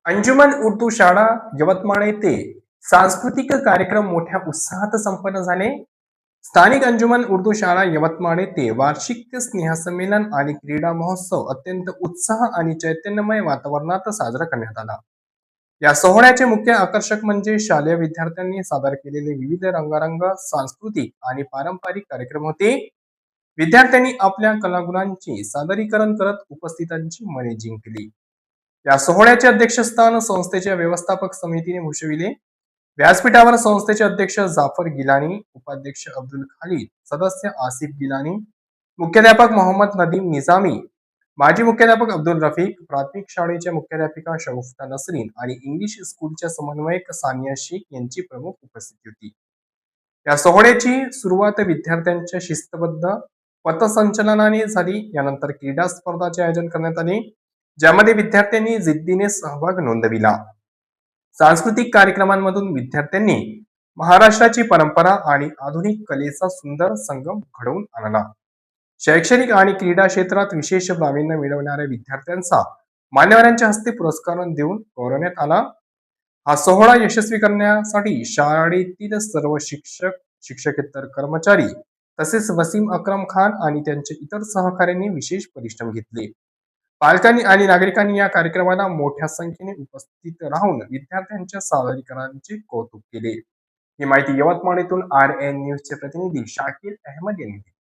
अंजुमन उर्दू शाळा यवतमाळ येथे सांस्कृतिक कार्यक्रम मोठ्या उत्साहात संपन्न झाले. स्थानिक अंजुमन उर्दू शाळा यवतमाळ येथे वार्षिक स्नेहसंमेलन आणि क्रीडा महोत्सव अत्यंत उत्साह आणि चैतन्यमय वातावरणात साजरा करण्यात आला. या सोहळ्याचे मुख्य आकर्षक म्हणजे शालेय विद्यार्थ्यांनी सादर केलेले विविध रंगारंग सांस्कृतिक आणि पारंपरिक कार्यक्रम होते. विद्यार्थ्यांनी आपल्या कलागुणांचे सादरीकरण करत उपस्थितांची मने जिंकली. या सोहळ्याचे अध्यक्षस्थान संस्थेच्या व्यवस्थापक समितीने भूषविले. व्यासपीठावर संस्थेचे अध्यक्ष जाफर गिलानी, उपाध्यक्ष अब्दुल खालिद, सदस्य आसिफ गिलानी, मुख्याध्यापक मोहम्मद नदीम निजामी, माजी मुख्याध्यापक अब्दुल रफीक, प्राथमिक शाळेच्या मुख्याध्यापिका शगुफ्ता नसरीन आणि इंग्लिश स्कूलच्या समन्वयक सानिया शेख यांची प्रमुख उपस्थिती होती. या सोहळ्याची सुरुवात विद्यार्थ्यांच्या शिस्तबद्ध पथसंचलनाने झाली. यानंतर क्रीडा स्पर्धाचे आयोजन करण्यात आले, ज्यामध्ये विद्यार्थ्यांनी जिद्दीने सहभाग नोंदविला. सांस्कृतिक कार्यक्रमांमधून विद्यार्थ्यांनी महाराष्ट्राची परंपरा आणि आधुनिक कलेचा सुंदर संगम घडवून आणला. शैक्षणिक आणि क्रीडा क्षेत्रात विशेष प्रावीण्य मिळवणाऱ्या विद्यार्थ्यांचा मान्यवरांच्या हस्ते पुरस्कार देऊन गौरवण्यात आला. हा सोहळा यशस्वी करण्यासाठी शाळेतील सर्व शिक्षक, शिक्षकेतर कर्मचारी तसेच वसीम अक्रम खान आणि त्यांच्या इतर सहकाऱ्यांनी विशेष परिश्रम घेतले. पालकांनी आणि नागरिकांनी या कार्यक्रमाला मोठ्या संख्येने उपस्थित राहून विद्यार्थ्यांच्या सादरीकरणाचे कौतुक केले. ही माहिती यवतमाळ येथून RN न्यूजचे प्रतिनिधी शाकीर अहमद यांनी दिली.